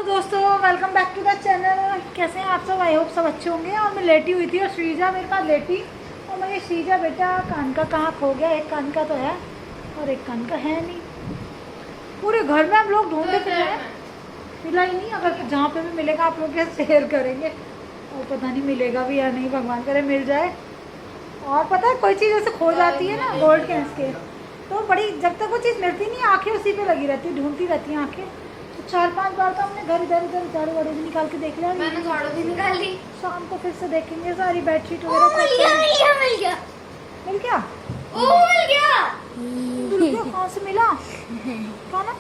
दोस्तों welcome back to the channel. कैसे हैं आप सब? आई होप सब अच्छे होंगे। और मैं लेटी हुई थी और श्रीजा मेरे पास लेटी और मैं श्रीजा बेटा कान का कहाँ खो गया, एक कान का तो है और एक कान का है नहीं। पूरे घर में हम लोग ढूंढते फिर रहे हैं, मिला ही नहीं। अगर जहाँ पे भी मिलेगा आप लोग के शेयर करेंगे और पता नहीं मिलेगा भी या नहीं, भगवान करे मिल जाए। और पता है कोई चीज़ ऐसे खो जाती है ना गोल्ड कैंस के, तो बड़ी जब तक वो चीज़ मिलती नहीं आंखें उसी पे लगी रहती है, ढूंढती रहती हैं आंखें। तो 4-5 बार तो हमने घर इधर उधर झाड़ू वाड़ू भी निकाल के देख लिया, मैंने झाड़ू भी निकाल ली। शाम को फिर से देखेंगे सारी बेडशीट वगैरह। मिल गया मिल गया मिल गया मिल गया मिल गया। कहाँ से मिला? कौन है?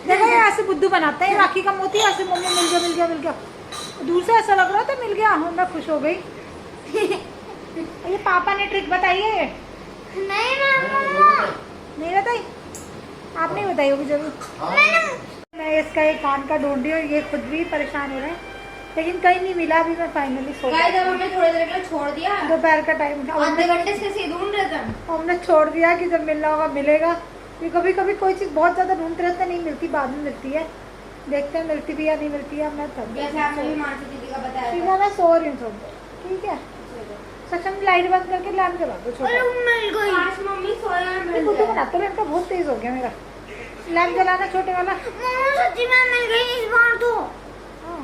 देखो ये ऐसे बुद्धू बनाते हैं, राखी का मोती ऐसे मम्मी मिल गया मिल गया मिल गया। दूर से ऐसा लग रहा था मिल गया, मैं खुश हो गई। ये पापा ने ट्रिक बताई है? नहीं मम्मा नहीं बताई? आप नहीं बताई होगी जरूर। मैं इसका एक कान का ढूंढ रही हूँ, ये खुद भी परेशान हो रहे हैं लेकिन कहीं नहीं मिला। अभी मैं फाइनली सो गई। जब हमने थोड़ी देर के लिए छोड़ दिया, दोपहर का टाइम था, आधे घंटे से ढूंढ रहे थे हमने छोड़ दिया कि जब मिलना होगा मिलेगा। कि कभी कभी कोई चीज़ बहुत ज़्यादा ढूंढते रहते नहीं मिलती, बाद में मिलती है। देखते हैं मिलती भी या नहीं मिलती है। मैं तब जैसे आपने भी मानसी दीदी का बताया था। सीधा मैं सो रही हूँ सब। ठीक है सक्षम लाइट बंद करके लैम्प जला दो। छोटा मिल गई। आज मम्मी सोया मिल बुद्धू गया। बनाता है, इनका बहुत तेज हो गया मेरा। लैम्प जलाना छोटे वाला। मम्मा सच्ची में मिल गई इस बार तो। हाँ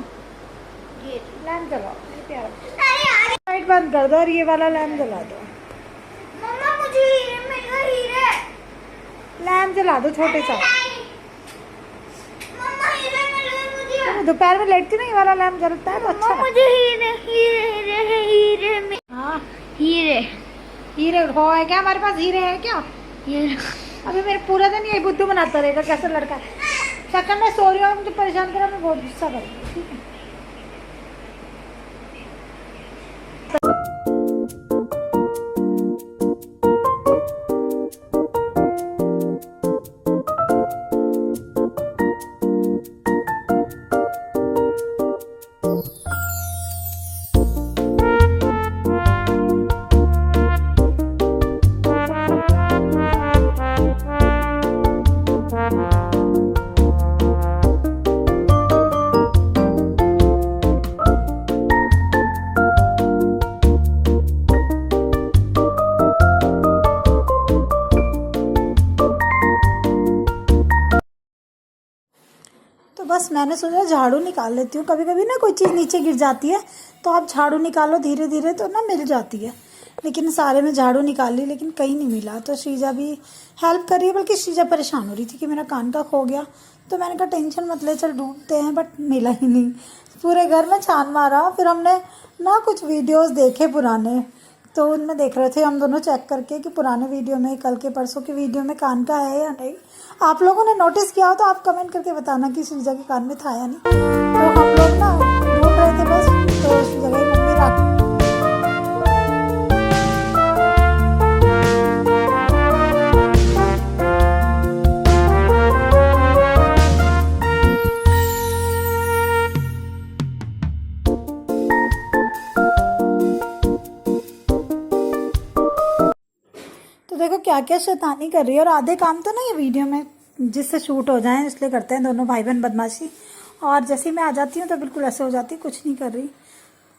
ये लैम्प जलाओ प्यारा। अरे यार लाइट बंद कर दो और ये वाला लैम्प जला दो। मम्मा मुझे हीरे मिल गए हीरे। लैम्प जला दो छोटे सा। मम्मा हीरे मिल गए मुझे। दोपहर में लेटती नहीं, ये वाला लैम्प जलता है तो अच्छा लगता है। मुझे हीरे हीरे हीरे हीरे में हाँ हीरे हीरे हो है क्या हमारे पास? हीरे है क्या? ये अभी मेरे पूरा दिन यही बुद्धू बनाता रहेगा, कैसा लड़का है। सच में सो रही हूँ, मुझे परेशान करा, मैं बहुत गुस्सा करूँगी। ठीक है तो बस मैंने सोचा झाड़ू निकाल लेती हूँ। कभी कभी ना कोई चीज़ नीचे गिर जाती है तो आप झाड़ू निकालो धीरे धीरे तो ना मिल जाती है। लेकिन सारे में झाड़ू निकाल ली लेकिन कहीं नहीं मिला। तो श्रीजा भी हेल्प कर रही है, बल्कि श्रीजा परेशान हो रही थी कि मेरा कान का खो गया। तो मैंने कहा टेंशन मत ले, चल ढूंढते हैं, बट मिला ही नहीं। पूरे घर में छान मारा। फिर हमने ना कुछ वीडियोज़ देखे पुराने, तो उनमें देख रहे थे हम दोनों चेक करके कि पुराने वीडियो में, कल के परसों के वीडियो में कान का है या नहीं। आप लोगों ने नोटिस किया हो तो आप कमेंट करके बताना कि श्रीजा के कान में था या नहीं। तो हम लोग ना ढूंढ रहे थे बस, तो उस जगह मम्मी राखी तो देखो क्या क्या शैतानी कर रही है। और आधे काम तो ना ये वीडियो में जिससे शूट हो जाए इसलिए करते हैं दोनों भाई बहन बदमाशी। और जैसे ही मैं आ जाती हूँ तो बिल्कुल ऐसे हो जाती, कुछ नहीं कर रही।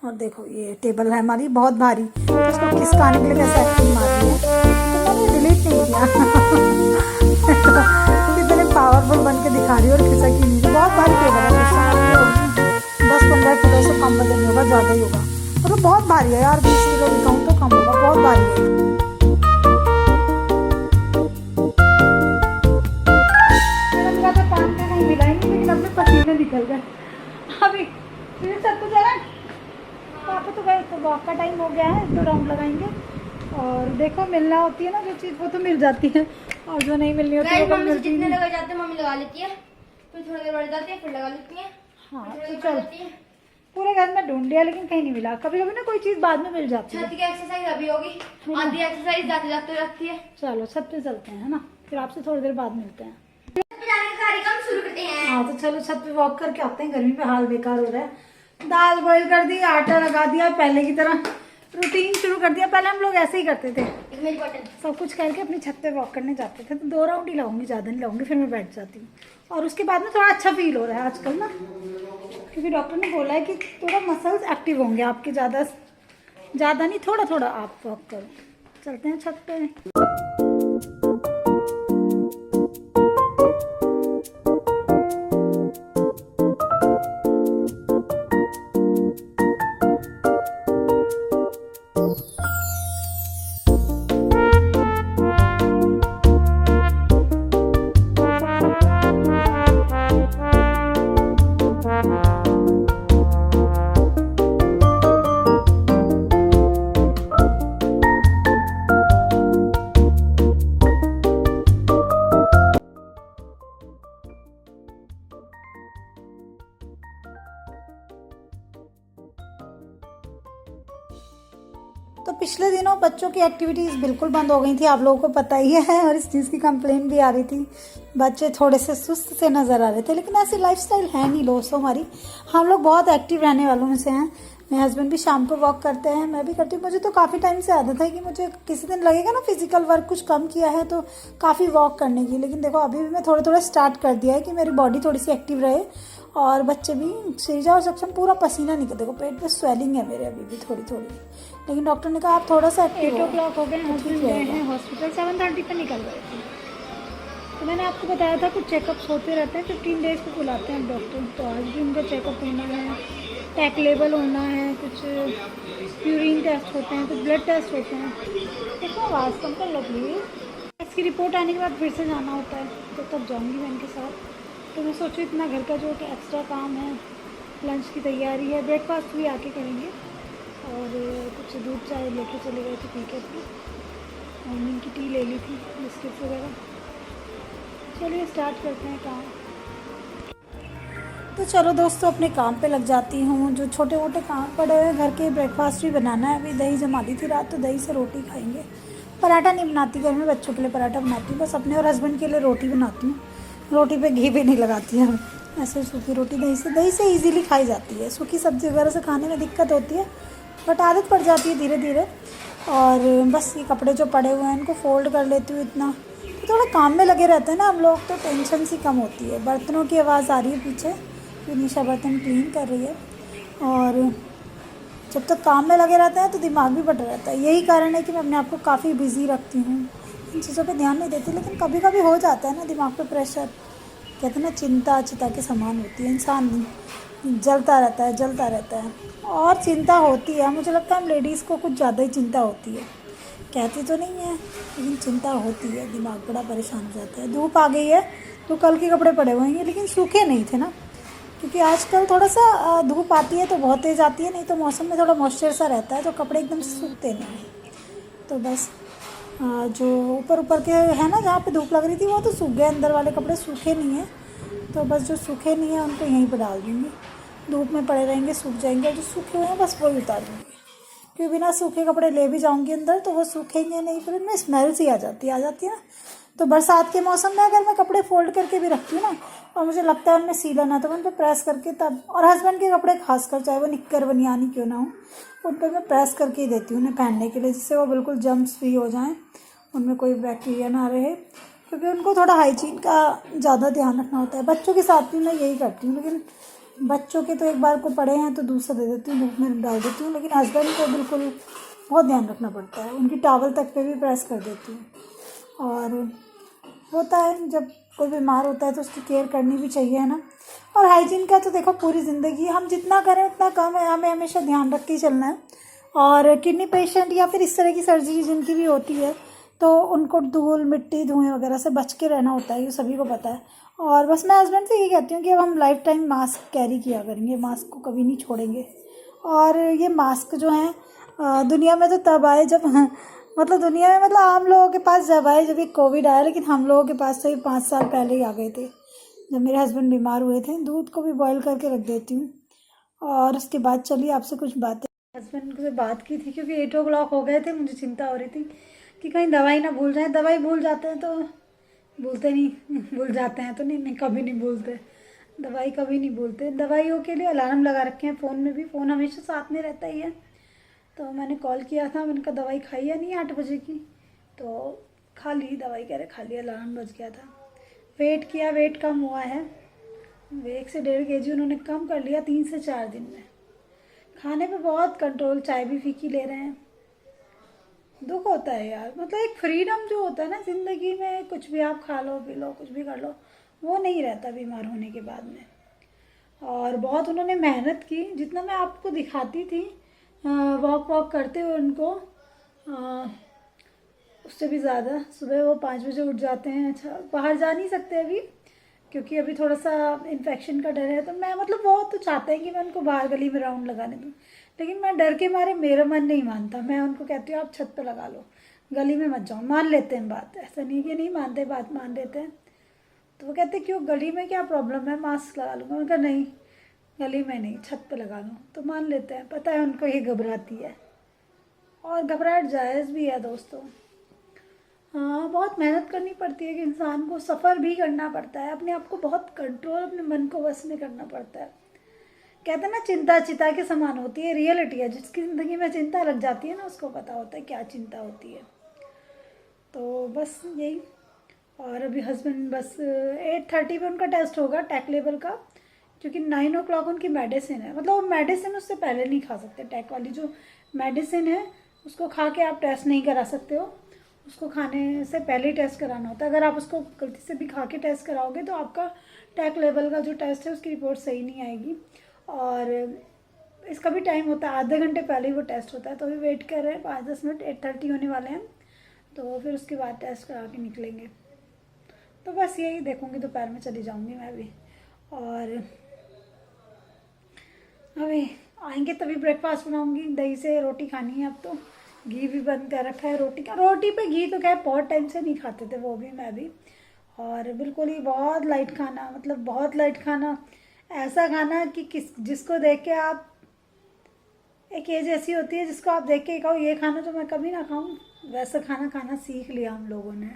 और देखो ये टेबल है हमारी बहुत भारी, तो इसको खिसकाने के लिए कैसे एक्टिंग मार रही है। तो मैंने डिलीट नहीं किया। कितने पावरफुल बन के दिखा रही है और खिसक ही नहीं। बहुत भारी टेबल है, 10-15 किलो से कम वजन नहीं होगा, ज़्यादा ही होगा। मतलब बहुत भारी है यार, 20 किलो भी कहूँ तो कम होगा, बहुत भारी है। पसीने निकल गए। अभी फिर सब तो जरा पापा तो गए, तो वॉक का टाइम हो गया है, तो राउंड लगाएंगे। और देखो मिलना होती है ना जो चीज़ वो तो मिल जाती है, और जो नहीं मिलनी होती है वो मिलती जितने नहीं। लगा जाते हैं मम्मी लगा लेती है, फिर थोड़ी देर बढ़ जाती है, फिर लगा लेती है। हाँ तो चल पूरे घर में ढूंढ लिया लेकिन कहीं नहीं मिला। कभी कभी ना कोई चीज़ बाद में मिल जाती है। छत की एक्सरसाइज अभी होगी, आधी एक्सरसाइज जाते जाते रखती है। चलो छत पे चलते हैं, है ना? फिर आपसे थोड़ी देर बाद मिलते हैं। जाने का कार्यक्रम शुरू करते हैं। हाँ तो चलो छत पे वॉक करके आते हैं। गर्मी पे हाल बेकार हो रहा है। दाल बॉईल कर दी, आटा लगा दिया पहले की तरह। रूटीन शुरू कर दिया। पहले हम लोग ऐसे ही करते थे, मेरी बॉटल। सब कुछ करके अपनी छत पे वॉक करने जाते थे। तो 2 राउंड ही लगाऊंगी, ज़्यादा नहीं लगाऊंगी, फिर मैं बैठ जाती हूँ। और उसके बाद में थोड़ा अच्छा फील हो रहा है आजकल ना, क्योंकि डॉक्टर ने बोला है कि थोड़ा मसल्स एक्टिव होंगे आपके, ज़्यादा नहीं, थोड़ा थोड़ा आप वॉक करो। चलते हैं छत पे। तो पिछले दिनों बच्चों की एक्टिविटीज़ बिल्कुल बंद हो गई थी, आप लोगों को पता ही है, और इस चीज़ की कंप्लेन भी आ रही थी। बच्चे थोड़े से सुस्त से नज़र आ रहे थे, लेकिन ऐसी लाइफस्टाइल है नहीं दोस्तों हमारी। हम लोग बहुत एक्टिव रहने वालों में से हैं। मेरे हस्बैंड भी शाम को वॉक करते हैं, मैं भी करती हूँ। मुझे तो काफ़ी टाइम से आदत है कि मुझे किसी दिन लगेगा ना फिजिकल वर्क कुछ कम किया है तो काफ़ी वॉक करने की। लेकिन देखो अभी भी मैं थोड़ा थोड़ा स्टार्ट कर दिया है कि मेरी बॉडी थोड़ी सी एक्टिव रहे, और बच्चे भी। श्रीजा और सक्षम पूरा पसीना निकल, देखो पेट पे स्वेलिंग है मेरे अभी भी थोड़ी थोड़ी, लेकिन डॉक्टर ने कहा आप थोड़ा सा 8 o'clock हो गए, हस्बैंड गए हैं हॉस्पिटल, 7:30 पे निकल गए थे। तो मैंने आपको बताया था कुछ चेकअप्स होते रहते हैं, 15 डेज पे बुलाते हैं डॉक्टर। तो आज भी उनका चेकअप होना है, टैक लेवल होना है, कुछ यूरिन टेस्ट होते हैं, कुछ ब्लड टेस्ट होते हैं। देखो आवाज़ कम कर लो प्लीज़। इसकी रिपोर्ट आने के बाद फिर से जाना होता है, तो तब जाऊँगी मैं इनके साथ। तो मैं सोचूँ इतना घर का जो एक्स्ट्रा काम है, लंच की तैयारी है, ब्रेकफास्ट भी आके करेंगे, और कुछ दूध चाय लेके चले गए थे पी के अपनी, मॉर्निंग की टी ले ली थी, बिस्किट्स वगैरह। चलिए स्टार्ट करते हैं काम। तो चलो दोस्तों अपने काम पे लग जाती हूँ। जो छोटे मोटे काम पड़े हुए हैं घर के, ब्रेकफास्ट भी बनाना है। अभी दही जमा दी थी रात, तो दही से रोटी खाएंगे। पराठा नहीं बनाती घर में, बच्चों के लिए पराठा बनाती हूँ, बस अपने और हस्बैंड के लिए रोटी बनाती हूँ। रोटी पे घी भी नहीं लगाती है, ऐसे सूखी रोटी दही से ईजीली खाई जाती है। सूखी सब्ज़ी वगैरह से खाने में दिक्कत होती है, बट आदत पड़ जाती है धीरे धीरे। और बस ये कपड़े जो पड़े हुए हैं इनको फ़ोल्ड कर लेती हूँ इतना। तो थोड़ा काम में लगे रहते हैं ना हम लोग, तो टेंशन सी कम होती है। बर्तनों की आवाज़ आ रही है पीछे, तो निशा बर्तन क्लीन कर रही है। और जब तक काम में लगे रहते हैं तो दिमाग भी बटा रहता है। यही कारण है कि मैं अपने आप को काफ़ी बिजी रखती हूँ, इन चीज़ों पे ध्यान नहीं देती। लेकिन कभी कभी हो जाता है ना दिमाग पे प्रेशर। कहते हैं ना चिंता चिता के समान होती है, इंसान जलता रहता है। और चिंता होती है, मुझे लगता है हम लेडीज़ को कुछ ज़्यादा ही चिंता होती है। कहती तो नहीं है, लेकिन चिंता होती है, दिमाग बड़ा परेशान हो जाता है। धूप आ गई है तो कल के कपड़े पड़े हुए हैं, लेकिन सूखे नहीं थे ना, क्योंकि आजकल थोड़ा सा धूप आती है तो बहुत तेज़ आती है, नहीं तो मौसम में थोड़ा मॉइस्चर सा रहता है, तो कपड़े एकदम सूखते नहीं। तो बस जो ऊपर के है ना जहाँ पे धूप लग रही थी वो तो सूख गए, अंदर वाले कपड़े सूखे नहीं हैं। तो बस जो सूखे नहीं हैं उनको यहीं पर डाल दूँगी, धूप में पड़े रहेंगे, सूख जाएंगे। जो सूखे हुए हैं बस वही उतार दूँगी, क्योंकि बिना सूखे कपड़े ले भी जाऊँगी अंदर तो वो सूखेंगे नहीं, फिर उनमें स्मेल सी आ जाती है ना। तो बरसात के मौसम में अगर मैं कपड़े फोल्ड करके भी रखती हूँ ना, और मुझे लगता है उनमें सीलन है, तो मैं उन पर प्रेस करके तब, और हस्बैंड के कपड़े खासकर चाहे वो निक्कर बनियानी क्यों ना हो, उन पर मैं प्रेस करके ही देती हूँ उन्हें पहनने के लिए, जिससे वो बिल्कुल जर्म्स फ्री हो जाएँ, उनमें कोई बैक्टीरिया ना रहे। क्योंकि उनको थोड़ा हाइजीन का ज़्यादा ध्यान रखना होता है। बच्चों के साथ भी मैं यही करती हूँ, लेकिन बच्चों के तो एक बार को पड़े हैं तो दूसरा दे देती हूँ, धूप में डाल देती हूँ। लेकिन हस्बैंड को बिल्कुल बहुत ध्यान रखना पड़ता है, उनकी टॉवल तक पे भी प्रेस कर देती हूँ। और होता है जब कोई बीमार होता है तो उसकी केयर करनी भी चाहिए, है ना। और हाइजीन का तो देखो पूरी ज़िंदगी हम जितना करें उतना कम है, हमें हमेशा ध्यान रख के ही चलना है। और किडनी पेशेंट या फिर इस तरह की सर्जरी जिनकी भी होती है तो उनको धूल मिट्टी धुएँ वगैरह से बच के रहना होता है, ये सभी को पता है। और बस मैं हस्बैंड से ये कहती हूँ कि अब हम लाइफ टाइम मास्क कैरी किया करेंगे, मास्क को कभी नहीं छोड़ेंगे। और ये मास्क जो हैं दुनिया में तो तब आए जब मतलब दुनिया में मतलब आम लोगों के पास जब आए जब ये कोविड आया, लेकिन हम लोगों के पास तो ये 5 साल पहले ही आ गए थे, जब मेरे हस्बैंड बीमार हुए थे। दूध को भी बॉईल करके रख देती हूँ। और उसके बाद चलिए आपसे कुछ बातें, हस्बैंड से बात की थी क्योंकि 8 o'clock हो गए थे, मुझे चिंता हो रही थी कि कहीं दवाई ना भूल जाए। दवाई भूल जाते हैं तो भूलते नहीं, भूल जाते हैं तो नहीं कभी नहीं भूलते, दवाई कभी नहीं भूलते। दवाइयों के लिए अलार्म लगा रखे हैं फ़ोन में भी, फ़ोन हमेशा साथ में रहता ही है। तो मैंने कॉल किया था, मैंने कहा दवाई खाई या नहीं 8 बजे की, तो खा ली दवाई, कह रहे खा लिया, अलार्म बज गया था। वेट किया, वेट कम हुआ है, 1 से 1.5 kg उन्होंने कम कर लिया 3 से 4 दिन में। खाने पे बहुत कंट्रोल, चाय भी फीकी ले रहे हैं। दुख होता है यार, मतलब एक फ्रीडम जो होता है ना ज़िंदगी में, कुछ भी आप खा लो पी लो कुछ भी कर लो, वो नहीं रहता बीमार होने के बाद में। और बहुत उन्होंने मेहनत की, जितना मैं आपको दिखाती थी वॉक वॉक करते हुए उनको, उससे भी ज़्यादा। सुबह वो 5 बजे उठ जाते हैं। अच्छा, बाहर जा नहीं सकते अभी क्योंकि अभी थोड़ा सा इन्फेक्शन का डर है, तो मैं मतलब वो तो चाहते हैं कि मैं उनको बाहर गली में राउंड लगाने दूँ, लेकिन मैं डर के मारे, मेरा मन नहीं मानता। मैं उनको कहती हूँ आप छत पे लगा लो, गली में मत जाओ। मान लेते हैं बात, ऐसा नहीं कि नहीं मानते, बात मान लेते हैं। तो वो कहते क्यों, गली में क्या प्रॉब्लम है, मास्क लगा लूँगा। मैं कहा नहीं, गली में नहीं, छत पे लगा लो। तो मान लेते हैं, पता है उनको ये घबराती है, और घबराहट जायज़ भी है दोस्तों। हाँ, बहुत मेहनत करनी पड़ती है कि इंसान को सफ़र भी करना पड़ता है, अपने आप को बहुत कंट्रोल, अपने मन को बस में करना पड़ता है। कहते हैं ना, चिंता चिता के समान होती है, रियलिटी है। जिसकी ज़िंदगी में चिंता लग जाती है ना, उसको पता होता है क्या चिंता होती है। तो बस यही। और अभी हस्बैंड बस 8:30 पे उनका टेस्ट होगा टैक लेवल का, क्योंकि 9 o'clock उनकी मेडिसिन है। मतलब वो मेडिसिन उससे पहले नहीं खा सकते, टैक वाली जो मेडिसिन है उसको खा के आप टेस्ट नहीं करा सकते हो, उसको खाने से पहले ही टेस्ट कराना होता है। अगर आप उसको गलती से भी खा के टेस्ट कराओगे तो आपका टैक लेवल का जो टेस्ट है उसकी रिपोर्ट सही नहीं आएगी। और इसका भी टाइम होता है, आधे घंटे पहले ही वो टेस्ट होता है। तो अभी वेट कर रहे हैं, 5-10 मिनट, 8:30 होने वाले हैं, तो फिर उसके बाद टेस्ट करा के निकलेंगे। तो बस यही देखूँगी, दोपहर में चली जाऊँगी मैं भी। और अभी आएंगे तभी ब्रेकफास्ट बनाऊँगी, दही से रोटी खानी है अब तो। घी भी बंद कर रखा है रोटी का, रोटी पे घी तो खैर बहुत टाइम से नहीं खाते थे वो भी, मैं भी। और बिल्कुल ही बहुत लाइट खाना, मतलब बहुत लाइट खाना, ऐसा खाना कि जिसको देख के आप, एक एज ऐसी होती है जिसको आप देख के कहो ये खाना तो मैं कभी ना खाऊं, वैसा खाना खाना सीख लिया हम लोगों ने।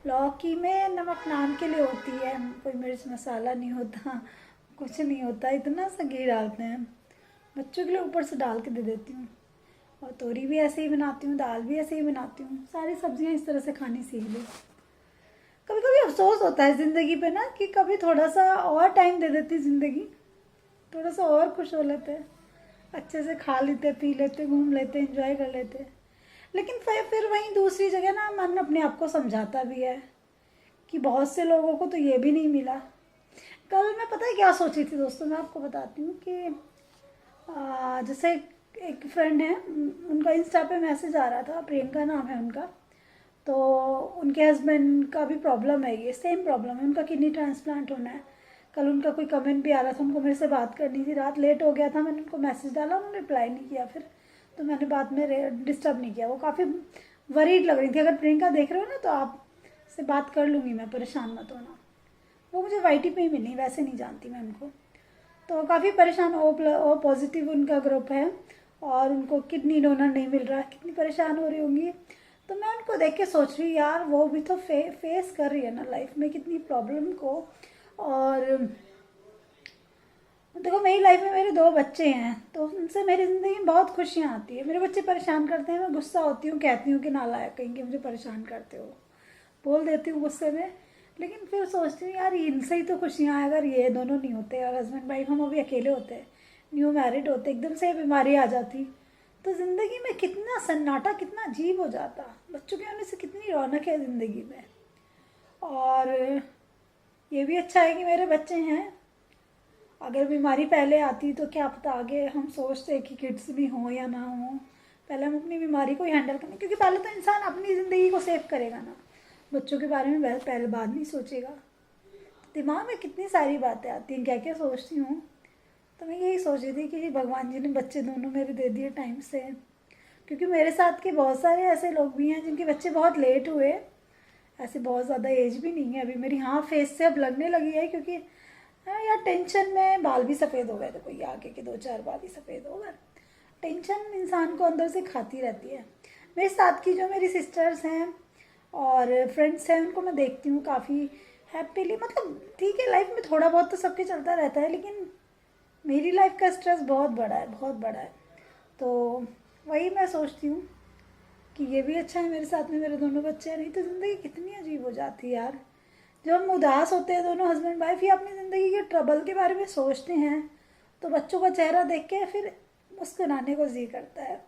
लौकी में नमक नाम के लिए होती है, कोई मिर्च मसाला नहीं होता, कुछ नहीं होता, इतना सा घी डालते हैं। बच्चों के लिए ऊपर से डाल के दे देती हूँ। और तोरी भी ऐसे ही बनाती हूँ, दाल भी ऐसे ही बनाती हूँ, सारी सब्जियाँ इस तरह से खानी सीख ली। कभी कभी अफसोस होता है ज़िंदगी पे ना, कि कभी थोड़ा सा और टाइम दे देती ज़िंदगी, थोड़ा सा और खुश हो लेते, अच्छे से खा लेते, पी लेते, घूम लेते, एंजॉय कर लेते। लेकिन फिर वहीं दूसरी जगह ना मन अपने आप को समझाता भी है कि बहुत से लोगों को तो ये भी नहीं मिला। कल मैं पता है क्या सोची थी दोस्तों, मैं आपको बताती हूँ कि जैसे एक फ्रेंड है, उनका इंस्टा पे मैसेज आ रहा था, प्रियंका नाम है उनका। तो उनके हस्बैंड का भी प्रॉब्लम है, ये सेम प्रॉब्लम है, उनका किडनी ट्रांसप्लांट होना है। कल उनका कोई कमेंट भी आ रहा था, उनको मेरे से बात करनी थी, रात लेट हो गया था, मैंने उनको मैसेज डाला, उन्होंने रिप्लाई नहीं किया फिर, तो मैंने बाद में डिस्टर्ब नहीं किया। वो काफ़ी वरीड लग रही थी। अगर प्रियंका देख रहे हो ना तो आप से बात कर लूँगी मैं, परेशान मत होना। वो मुझे वाईटी पे ही मिली, वैसे नहीं जानती मैं उनको। तो काफ़ी परेशान, ओ पॉजिटिव उनका ग्रुप है, और उनको किडनी डोनर नहीं मिल रहा, कितनी परेशान हो रही होंगी। तो मैं उनको देख के सोच रही यार, वो भी तो फेस कर रही है ना लाइफ में कितनी प्रॉब्लम को। और देखो, मेरी लाइफ में मेरे 2 बच्चे हैं, तो उनसे मेरी ज़िंदगी में बहुत खुशियाँ आती है। मेरे बच्चे परेशान करते हैं, मैं गुस्सा होती हूँ, कहती हूँ कि नालायक कहीं के मुझे परेशान करते हो, बोल देती हूँ गुस्से में। लेकिन फिर सोचती हूँ यार, इनसे ही तो खुशियाँ हैं। अगर ये दोनों नहीं होते, और हस्बैंड वाइफ हम अभी अकेले होते, न्यू मैरिड होते, एकदम से बीमारी आ जाती, तो ज़िंदगी में कितना सन्नाटा, कितना अजीब हो जाता। बच्चों के होने से कितनी रौनक है ज़िंदगी में। और ये भी अच्छा है कि मेरे बच्चे हैं। अगर बीमारी पहले आती तो क्या पता आगे हम सोचते कि किड्स भी हों या ना हों, पहले हम अपनी बीमारी को हैंडल करें, क्योंकि पहले तो इंसान अपनी ज़िंदगी को सेव करेगा ना, बच्चों के बारे में पहले बाद नहीं सोचेगा। दिमाग में कितनी सारी बातें आती हैं, क्या क्या सोचती हूँ। तो मैं यही सोच रही थी कि भगवान जी ने बच्चे दोनों मेरे दे दिए टाइम से, क्योंकि मेरे साथ के बहुत सारे ऐसे लोग भी हैं जिनके बच्चे बहुत लेट हुए। ऐसे बहुत ज़्यादा एज भी नहीं है अभी मेरी। हाँ, फेस से अब लगने लगी है, क्योंकि यार टेंशन में बाल भी सफ़ेद हो गए थे, कोई आगे के 2-4 बाल ही सफ़ेद हो गए। टेंशन इंसान को अंदर से खाती रहती है। मेरे साथ की जो मेरी सिस्टर्स हैं और फ्रेंड्स हैं, उनको मैं देखती हूँ काफ़ी हैप्पीली। मतलब ठीक है, लाइफ में थोड़ा बहुत तो सबके चलता रहता है, लेकिन मेरी लाइफ का स्ट्रेस बहुत बड़ा है, बहुत बड़ा है। तो वही मैं सोचती हूँ कि ये भी अच्छा है मेरे साथ में मेरे दोनों बच्चे हैं, नहीं तो ज़िंदगी कितनी अजीब हो जाती है यार। जब हम उदास होते हैं दोनों हस्बैंड वाइफ या अपनी ज़िंदगी के ट्रबल के बारे में सोचते हैं तो बच्चों का चेहरा देख के फिर मुस्कुराने को जी करता है,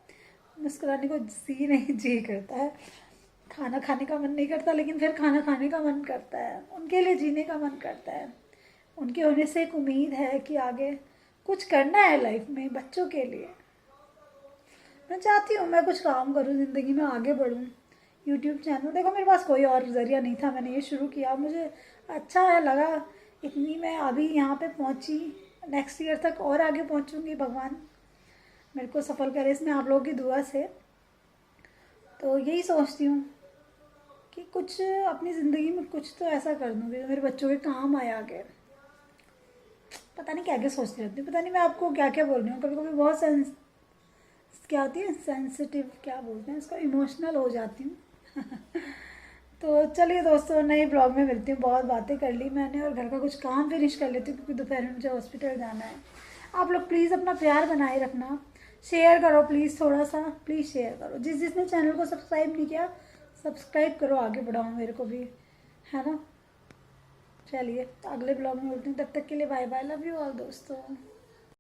मुस्कुराने को जी नहीं जी करता है। खाना खाने का मन नहीं करता लेकिन फिर खाना खाने का मन करता है, उनके लिए जीने का मन करता है। उनके होने से एक उम्मीद है कि आगे कुछ करना है लाइफ में बच्चों के लिए। मैं चाहती हूँ मैं कुछ काम करूँ ज़िंदगी में, आगे बढ़ूँ। यूट्यूब चैनल देखो मेरे पास कोई और ज़रिया नहीं था, मैंने ये शुरू किया, मुझे अच्छा है लगा। इतनी मैं अभी यहाँ पे पहुँची, नेक्स्ट ईयर तक और आगे पहुँचूँगी, भगवान मेरे को सफल करे इसमें आप लोगों की दुआ से। तो यही सोचती हूँ कि कुछ अपनी ज़िंदगी में कुछ तो ऐसा कर दूँगी जो मेरे बच्चों के काम आए आगे। पता नहीं क्या क्या सोचती रहती हूँ, पता नहीं मैं आपको क्या क्या बोल रही हूँ। कभी कभी बहुत क्या होती है सेंसिटिव, क्या बोलते हैं इसको, इमोशनल हो जाती हूँ। तो चलिए दोस्तों, नए ब्लॉग में मिलती हूँ। बहुत बातें कर ली मैंने और घर का कुछ काम फिनिश कर लेती हूँ क्योंकि दोपहर में मुझे हॉस्पिटल जाना है। आप लोग प्लीज़ अपना प्यार बनाए रखना, शेयर करो प्लीज़, थोड़ा सा प्लीज़ शेयर करो। जिसने चैनल को सब्सक्राइब नहीं किया सब्सक्राइब करो, आगे बढ़ाओ मेरे को भी, है ना। चलिए अगले ब्लॉग में मिलती हूँ, तब तक के लिए bye bye, love you all दोस्तों।